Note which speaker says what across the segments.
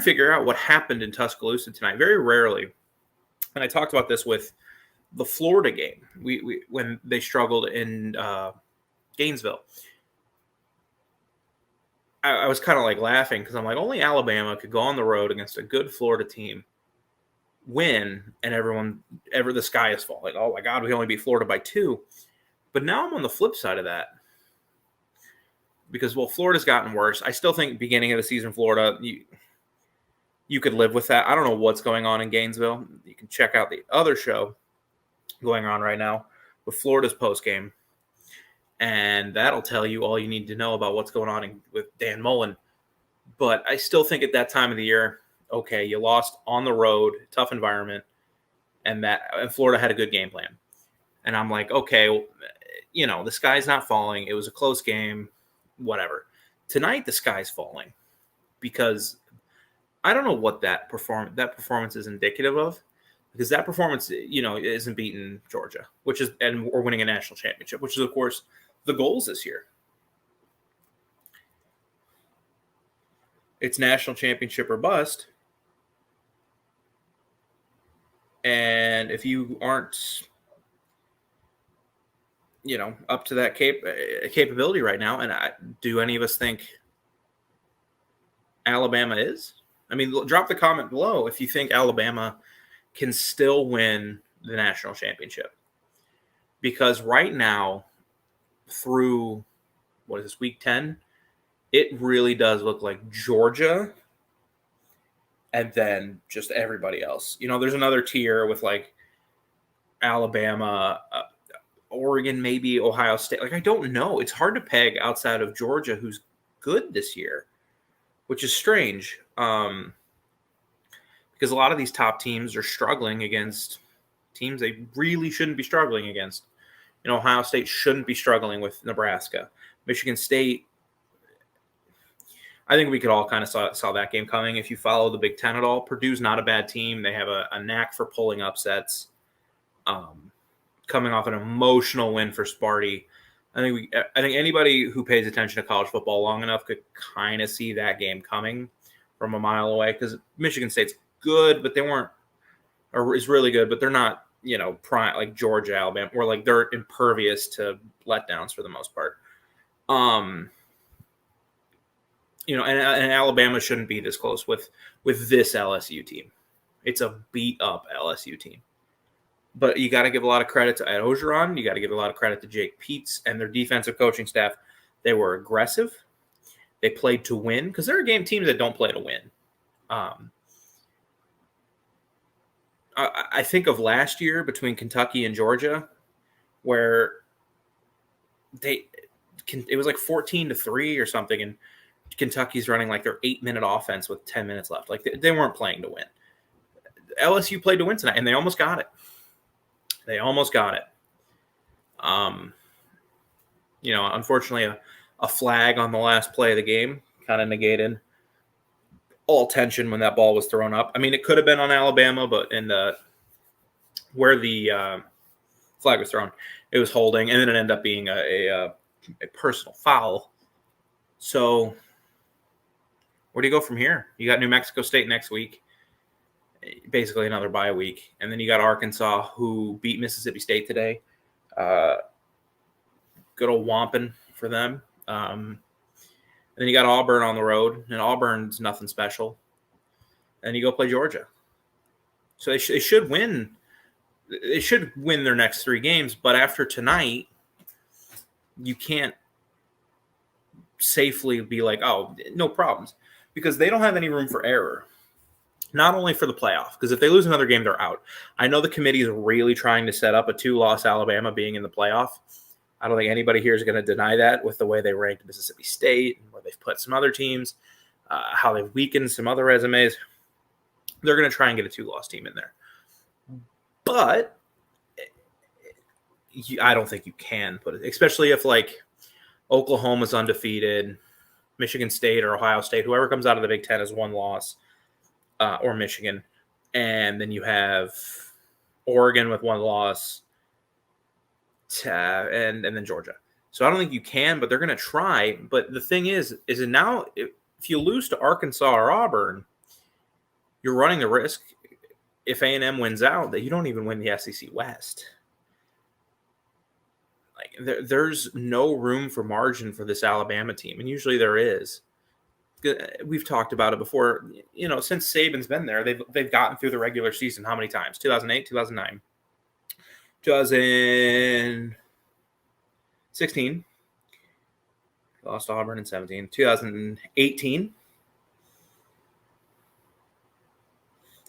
Speaker 1: and figure out what happened in Tuscaloosa tonight. Very rarely, and I talked about this with the Florida game, we when they struggled in Gainesville. I was kind of like laughing because I'm like, only Alabama could go on the road against a good Florida team, win, and the sky is falling. Oh my God, we only beat Florida by 2. But now I'm on the flip side of that because, well, Florida's gotten worse. I still think beginning of the season, Florida, you could live with that. I don't know what's going on in Gainesville. You can check out the other show going on right now with Florida's post game. And that'll tell you all you need to know about what's going on with Dan Mullen. But I still think at that time of the year, okay, you lost on the road, tough environment, and Florida had a good game plan. And I'm like, okay, well, the sky's not falling. It was a close game, whatever. Tonight, the sky's falling because I don't know what that performance is indicative of. Because that performance, isn't beating Georgia, or winning a national championship, which is, of course, the goals this year. It's national championship or bust. And if you aren't, up to that capability right now, and do any of us think Alabama is? I mean, drop the comment below if you think Alabama can still win the national championship. Because right now, through, week 10, it really does look like Georgia and then just everybody else. There's another tier with like Alabama, Oregon, maybe Ohio State. Like, I don't know. It's hard to peg outside of Georgia, who's good this year, which is strange. Because a lot of these top teams are struggling against teams they really shouldn't be struggling against. Ohio State shouldn't be struggling with Nebraska. Michigan State, I think we could all kind of saw that game coming. If you follow the Big Ten at all, Purdue's not a bad team. They have a knack for pulling upsets. Coming off an emotional win for Sparty. I think anybody who pays attention to college football long enough could kind of see that game coming from a mile away, because Michigan State's good, but is really good, but they're not, prime like Georgia, Alabama, or like they're impervious to letdowns for the most part. And Alabama shouldn't be this close with this LSU team. It's a beat up LSU team. But you got to give a lot of credit to Ed Ogeron. You got to give a lot of credit to Jake Peets and their defensive coaching staff. They were aggressive. They played to win, because there are teams that don't play to win. I think of last year between Kentucky and Georgia, where it was like 14-3 or something, and Kentucky's running like their 8-minute offense with 10 minutes left. Like, they weren't playing to win. LSU played to win tonight, and they almost got it. Unfortunately, a flag on the last play of the game kind of negated all tension when that ball was thrown up. I mean, it could have been on Alabama, but where the flag was thrown, it was holding, and then it ended up being a personal foul. So where do you go from here? You got New Mexico State next week, basically another bye week, and then you got Arkansas, who beat Mississippi State today. Good old Wampin for them. And then you got Auburn on the road, and Auburn's nothing special. And you go play Georgia. So they should win. They should win their next 3 games, but after tonight, you can't safely be like, oh, no problems, because they don't have any room for error. Not only for the playoff, because if they lose another game, they're out. I know the committee is really trying to set up a 2-loss Alabama being in the playoff. I don't think anybody here is going to deny that with the way they ranked Mississippi State and where they've put some other teams, how they've weakened some other resumes. They're going to try and get a 2-loss team in there. But I don't think you can put it, especially if like Oklahoma's undefeated, Michigan State or Ohio State, whoever comes out of the Big Ten has 1 loss, or Michigan. And then you have Oregon with 1 loss, and then Georgia. So I don't think you can, but they're going to try. But the thing is now if you lose to Arkansas or Auburn, you're running the risk if A&M wins out that you don't even win the SEC West. Like there's no room for margin for this Alabama team, and usually there is. We've talked about it before. Since Saban's been there, they've gotten through the regular season how many times? 2008, 2009, 2016. Lost Auburn in 17. 2018.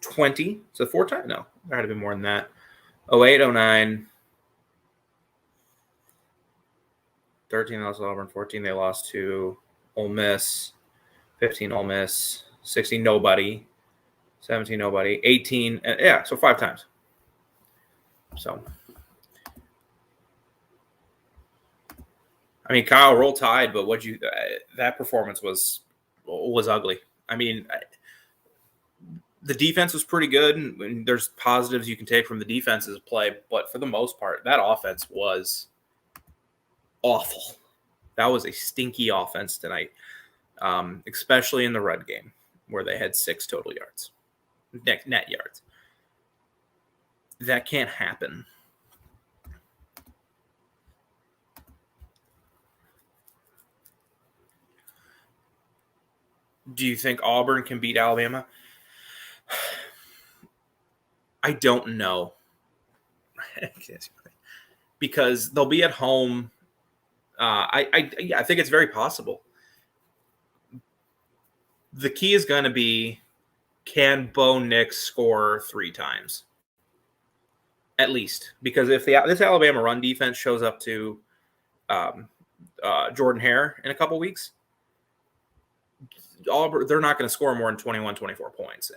Speaker 1: 20. So 4 times? No, there had to be more than that. 08, 09. 13 lost to Auburn. 14 they lost to Ole Miss. 15 Ole Miss. 16 nobody. 17 nobody. 18 so 5 times. So I mean, Kyle, roll tide, but that performance was ugly. I mean, the defense was pretty good, and there's positives you can take from the defense's play, but for the most part, that offense was awful. That was a stinky offense tonight, especially in the run game, where they had 6 total yards, net yards. That can't happen. Do you think Auburn can beat Alabama? I don't know. Because they'll be at home. I think it's very possible. The key is going to be, can Bo Nix score 3 times? At least. Because if this Alabama run defense shows up to Jordan Hare in a couple weeks, Auburn, they're not going to score more than 21, 24 points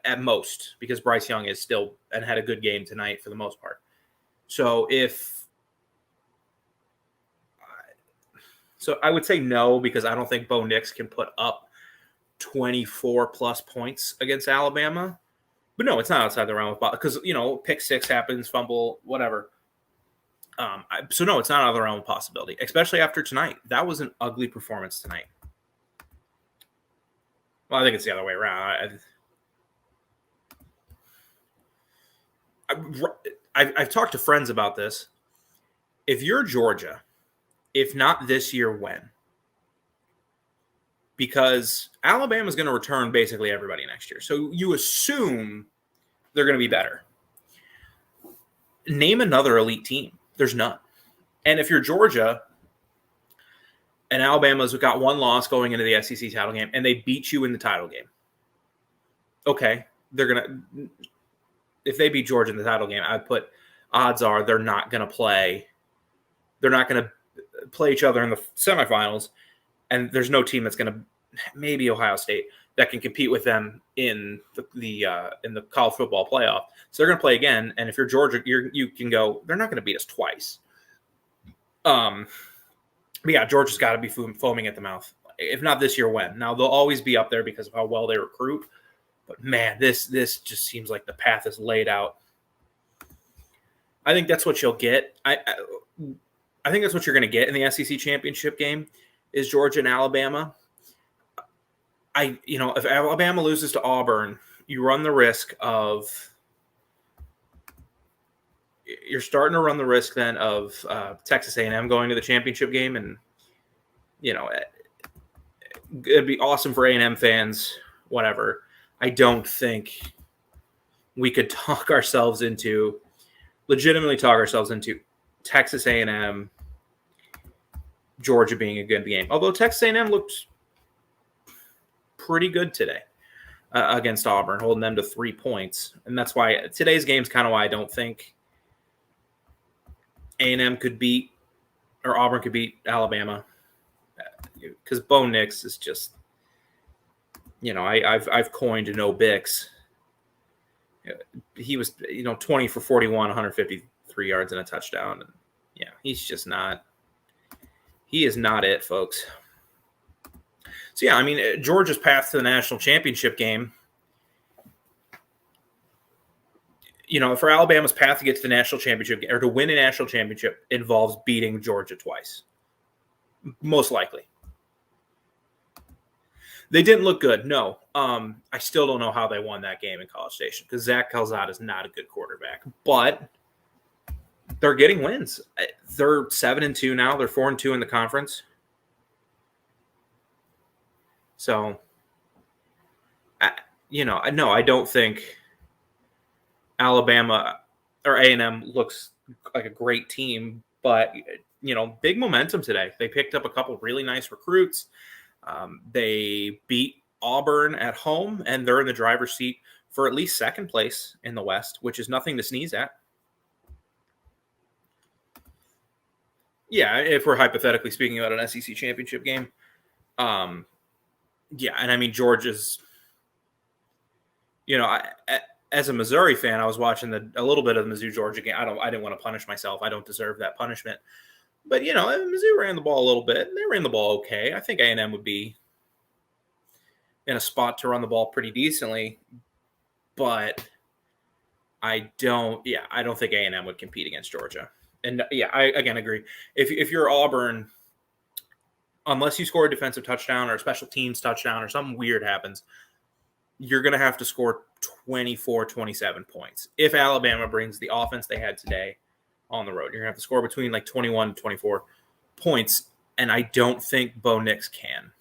Speaker 1: at most, because Bryce Young is still and had a good game tonight for the most part. So I would say no, because I don't think Bo Nix can put up 24 plus points against Alabama. But no, it's not outside the realm of, because pick 6 happens, fumble, whatever. So no, it's not out of the realm of possibility, especially after tonight. That was an ugly performance tonight. Well, I think it's the other way around. I've talked to friends about this. If you're Georgia, if not this year, when? Because Alabama's going to return basically everybody next year. So you assume they're going to be better. Name another elite team. There's none. And if you're Georgia and Alabama's got 1 loss going into the SEC title game and they beat you in the title game, okay, they're going to – if they beat Georgia in the title game, I'd put odds are they're not going to play. They're not going to play each other in the semifinals, and there's no team that's going to – maybe Ohio State that can compete with them in the college football playoff. So they're going to play again, and if you're Georgia, you can go, they're not going to beat us twice. But yeah, Georgia's got to be foaming at the mouth. If not this year, when? Now, they'll always be up there because of how well they recruit. But, man, this just seems like the path is laid out. I think that's what you'll get. I think that's what you're going to get in the SEC championship game is Georgia and Alabama. If Alabama loses to Auburn, you run the risk of – you're starting to run the risk then of Texas A&M going to the championship game, and it'd be awesome for A&M fans. Whatever. I don't think we could legitimately talk ourselves into Texas A&M, Georgia being a good game. Although Texas A&M looked pretty good today against Auburn, holding them to 3 points, and that's why today's game is kind of why I don't think A&M could beat, or Auburn could beat Alabama, because Bo Nix is just, I've coined no Bix. He was, 20 for 41, 153 yards and a touchdown. And yeah, he's just not. He is not it, folks. So yeah, I mean, Georgia's path to the national championship game. For Alabama's path to get to the national championship or to win a national championship involves beating Georgia twice. Most likely. They didn't look good. No. I still don't know how they won that game in College Station because Zach Calzada is not a good quarterback. But they're getting wins. They're 7-2 now. They're 4-2 in the conference. So, I don't think Alabama or A&M looks like a great team, but big momentum today. They picked up a couple really nice recruits. They beat Auburn at home, and they're in the driver's seat for at least second place in the West, which is nothing to sneeze at. Yeah, if we're hypothetically speaking about an SEC championship game. Yeah, and I mean, Georgia's, as a Missouri fan, I was watching a little bit of the Mizzou-Georgia game. I didn't want to punish myself. I don't deserve that punishment. But, Mizzou ran the ball a little bit. They ran the ball okay. I think A&M would be in a spot to run the ball pretty decently. But I don't think A&M would compete against Georgia. And, yeah, I, again, agree. If you're Auburn, unless you score a defensive touchdown or a special teams touchdown or something weird happens, you're going to have to score 24, 27 points. If Alabama brings the offense they had today on the road, you're going to have to score between 21 and 24 points, and I don't think Bo Nix can.